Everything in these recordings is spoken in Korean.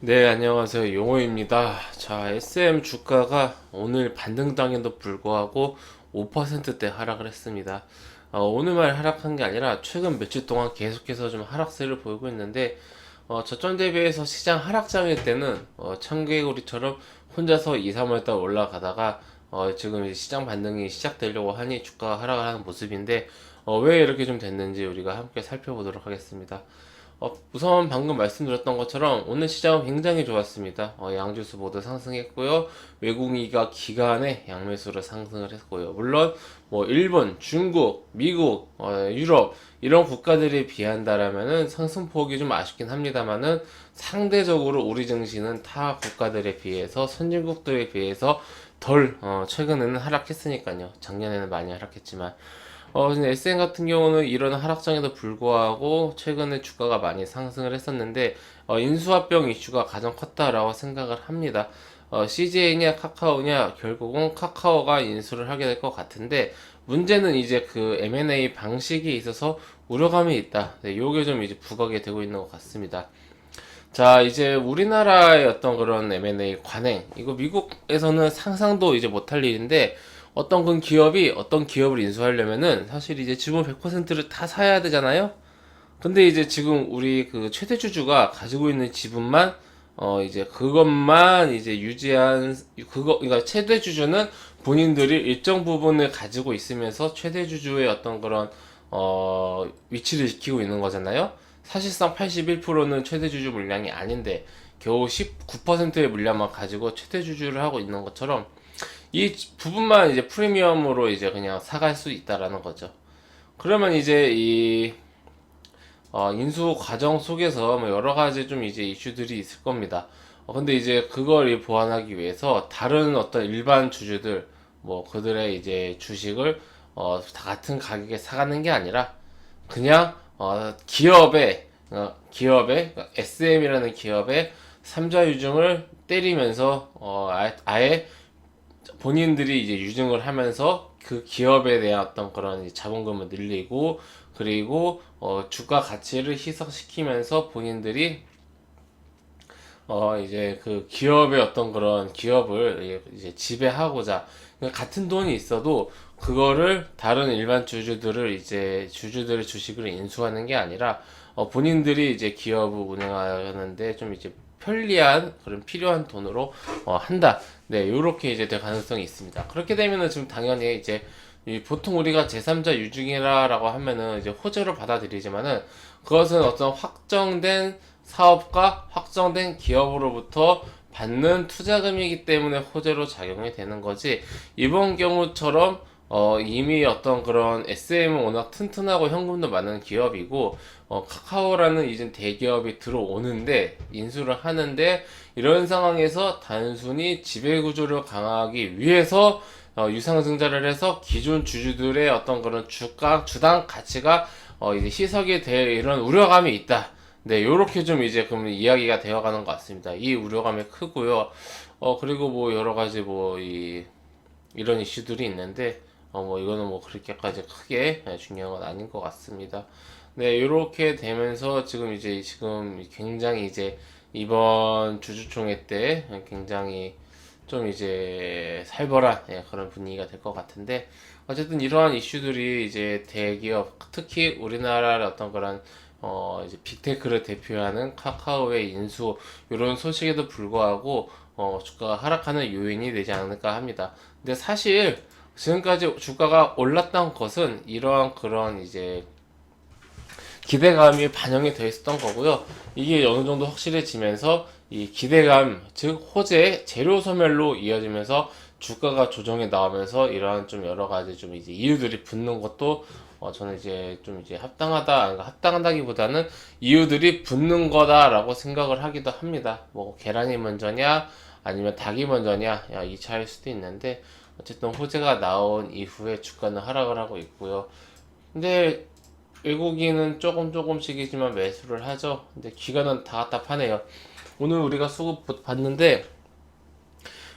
네, 안녕하세요. 용호입니다. 자, SM 주가가 오늘 반등당에도 불구하고 5%대 하락을 했습니다. 오늘만 하락한 게 아니라 최근 며칠 동안 계속해서 좀 하락세를 보이고 있는데, 저점 대비해서 시장 하락장일 때는, 청개구리처럼 혼자서 2, 3월달 올라가다가, 지금 이제 시장 반등이 시작되려고 하니 주가가 하락을 하는 모습인데, 왜 이렇게 좀 됐는지 우리가 함께 살펴보도록 하겠습니다. 우선 방금 말씀드렸던 것처럼 오늘 시장은 굉장히 좋았습니다. 양지수 모두 상승했고요. 외국인가 기간에 양매수로 상승을 했고요. 물론 뭐 일본, 중국, 미국, 유럽 이런 국가들에 비한다라면은 상승폭이 좀 아쉽긴 합니다만은 상대적으로 우리 증시는 타 국가들에 비해서 선진국들에 비해서 덜 최근에는 하락했으니까요. 작년에는 많이 하락했지만 근데 SN 같은 경우는 이런 하락장에도 불구하고 최근에 주가가 많이 상승을 했었는데, 인수합병 이슈가 가장 컸다라고 생각을 합니다. CJ냐 카카오냐 결국은 카카오가 인수를 하게 될 것 같은데, 문제는 이제 그 M&A 방식이 있어서 우려감이 있다. 네, 요게 좀 이제 부각이 되고 있는 것 같습니다. 자, 이제 우리나라의 어떤 그런 M&A 관행, 이거 미국에서는 상상도 이제 못할 일인데, 어떤 그 기업이 어떤 기업을 인수하려면은 사실 이제 지분 100%를 다 사야 되잖아요? 근데 이제 지금 우리 그 최대 주주가 가지고 있는 지분만, 이제 그것만 이제 유지한, 그러니까 최대 주주는 본인들이 일정 부분을 가지고 있으면서 최대 주주의 어떤 그런, 위치를 지키고 있는 거잖아요? 사실상 81%는 최대 주주 물량이 아닌데, 겨우 19%의 물량만 가지고 최대 주주를 하고 있는 것처럼, 이 부분만 이제 프리미엄으로 이제 그냥 사갈 수 있다라는 거죠. 그러면 이제 이 인수 과정 속에서 뭐 여러 가지 좀 이제 이슈들이 있을 겁니다. 근데 이제 그걸 보완하기 위해서 다른 어떤 일반 주주들 뭐 그들의 이제 주식을 다 같은 가격에 사가는 게 아니라 그냥 기업의 그러니까 SM이라는 기업의 삼자 유증을 때리면서 아예 본인들이 이제 유증을 하면서 그 기업에 대한 어떤 그런 자본금을 늘리고 그리고 주가 가치를 희석시키면서 본인들이 이제 그 기업의 어떤 그런 기업을 이제 지배하고자 그러니까 같은 돈이 있어도 그거를 다른 일반 주주들을 이제 주주들의 주식을 인수하는 게 아니라 본인들이 이제 기업을 운영하는데 좀 이제 편리한 그런 필요한 돈으로 한다. 네, 요렇게 이제 될 가능성이 있습니다. 그렇게 되면은 지금 당연히 이제 보통 우리가 제3자 유증이라라고 하면은 이제 호재로 받아들이지만은 그것은 어떤 확정된 사업과 확정된 기업으로부터 받는 투자금이기 때문에 호재로 작용이 되는 거지. 이번 경우처럼 이미 어떤 그런 SM은 워낙 튼튼하고 현금도 많은 기업이고 카카오라는 이제 대기업이 들어오는데 인수를 하는데 이런 상황에서 단순히 지배구조를 강화하기 위해서 유상증자를 해서 기존 주주들의 어떤 그런 주당 가치가 이제 희석이 될 이런 우려감이 있다. 네, 요렇게 좀 이제 그럼 이야기가 되어가는 것 같습니다. 이 우려감이 크고요. 그리고 뭐 여러 가지 뭐 이런 이슈들이 있는데, 뭐 이거는 뭐 그렇게까지 크게 중요한 건 아닌 것 같습니다. 네, 이렇게 되면서 지금 굉장히 이제 이번 주주총회 때 굉장히 좀 이제 살벌한 그런 분위기가 될 것 같은데 어쨌든 이러한 이슈들이 이제 대기업 특히 우리나라의 어떤 그런 이제 빅테크를 대표하는 카카오의 인수 이런 소식에도 불구하고 주가가 하락하는 요인이 되지 않을까 합니다. 근데 사실 지금까지 주가가 올랐던 것은 이러한 그런 이제 기대감이 반영이 되어 있었던 거고요. 이게 어느 정도 확실해지면서 이 기대감, 즉 호재의 재료 소멸로 이어지면서 주가가 조정에 나오면서 이러한 좀 여러 가지 좀 이제 이유들이 붙는 것도 저는 이제 좀 이제 합당하다기보다는 이유들이 붙는 거다라고 생각을 하기도 합니다. 뭐 계란이 먼저냐 아니면 닭이 먼저냐 이 차일 수도 있는데 어쨌든 호재가 나온 이후에 주가는 하락을 하고 있고요. 근데 외국인은 조금씩이지만 매수를 하죠. 근데 기관은 다 갖다 파네요. 오늘 우리가 수급 봤는데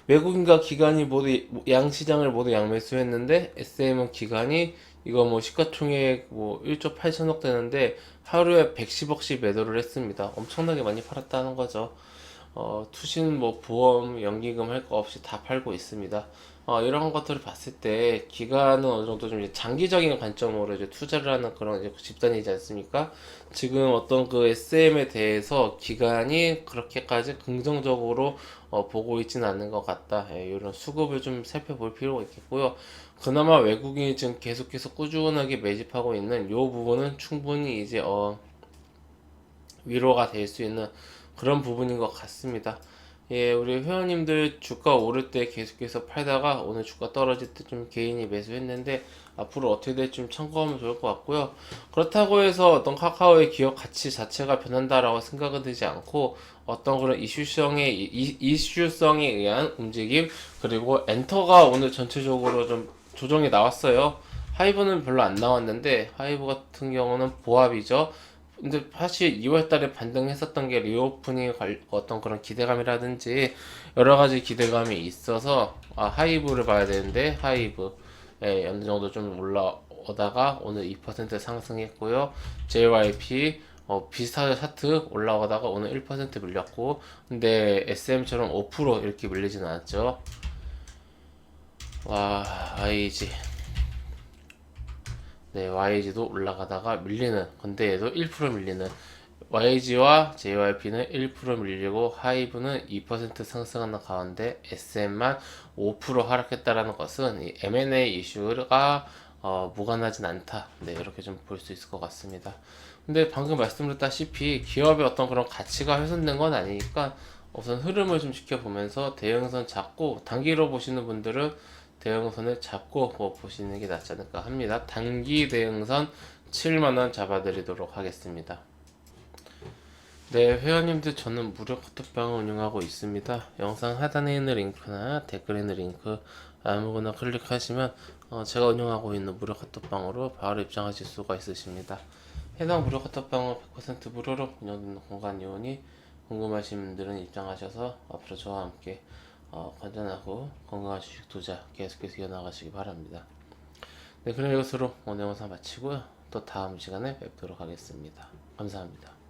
외국인과 기관이 모두 양시장을 모두 양매수했는데 SM은 기관이 이거 뭐 시가총액 뭐 1조 8천억 되는데 하루에 110억씩 매도를 했습니다. 엄청나게 많이 팔았다는 거죠. 투신 뭐 보험, 연기금 할 거 없이 다 팔고 있습니다. 이런 것들을 봤을 때 기간은 어느 정도 좀 이제 장기적인 관점으로 이제 투자를 하는 그런 이제 집단이지 않습니까? 지금 어떤 그 SM에 대해서 기간이 그렇게까지 긍정적으로 보고 있지는 않는 것 같다. 예, 이런 수급을 좀 살펴볼 필요가 있겠고요. 그나마 외국인이 지금 계속해서 꾸준하게 매집하고 있는 이 부분은 충분히 이제 위로가 될 수 있는 그런 부분인 것 같습니다. 예, 우리 회원님들 주가 오를 때 계속해서 팔다가 오늘 주가 떨어질 때 좀 개인이 매수했는데 앞으로 어떻게 될지 좀 참고하면 좋을 것 같고요. 그렇다고 해서 어떤 카카오의 기업 가치 자체가 변한다라고 생각은 되지 않고 어떤 그런 이슈성에 의한 움직임 그리고 엔터가 오늘 전체적으로 좀 조정이 나왔어요. 하이브는 별로 안 나왔는데 하이브 같은 경우는 보합이죠. 근데 사실 2월 달에 반등했었던 게 리오프닝 어떤 그런 기대감이라든지 여러 가지 기대감이 있어서 하이브를 봐야 되는데 하이브 어느 정도 좀 올라오다가 오늘 2% 상승했고요. JYP 비슷하게 차트 올라오다가 오늘 1% 밀렸고 근데 SM처럼 5% 이렇게 밀리진 않았죠. 와, IG. 네, YG도 올라가다가 밀리는, 근데 얘도 1% 밀리는, YG와 JYP는 1% 밀리고 하이브는 2% 상승하는 가운데 SM만 5% 하락했다라는 것은 이 M&A 이슈가 무관하진 않다. 네, 이렇게 좀 볼 수 있을 것 같습니다. 근데 방금 말씀드렸다시피 기업의 어떤 그런 가치가 훼손된 건 아니니까 우선 흐름을 좀 지켜보면서 대형선 잡고 단기로 보시는 분들은 대형선을 잡고 보시는 게 낫지 않을까 합니다. 단기 대형선 7만원 잡아드리도록 하겠습니다. 네, 회원님들 저는 무료 카톡방을 운영하고 있습니다. 영상 하단에 있는 링크나 댓글에 있는 링크 아무거나 클릭하시면 제가 운영하고 있는 무료 카톡방으로 바로 입장하실 수가 있으십니다. 해당 무료 카톡방은 100% 무료로 운영되는 공간이오니 궁금하신 분들은 입장하셔서 앞으로 저와 함께 건전하고 건강한 주식 투자 계속해서 이어나가시기 바랍니다. 네, 그럼 이것으로 오늘 영상 마치고요. 또 다음 시간에 뵙도록 하겠습니다. 감사합니다.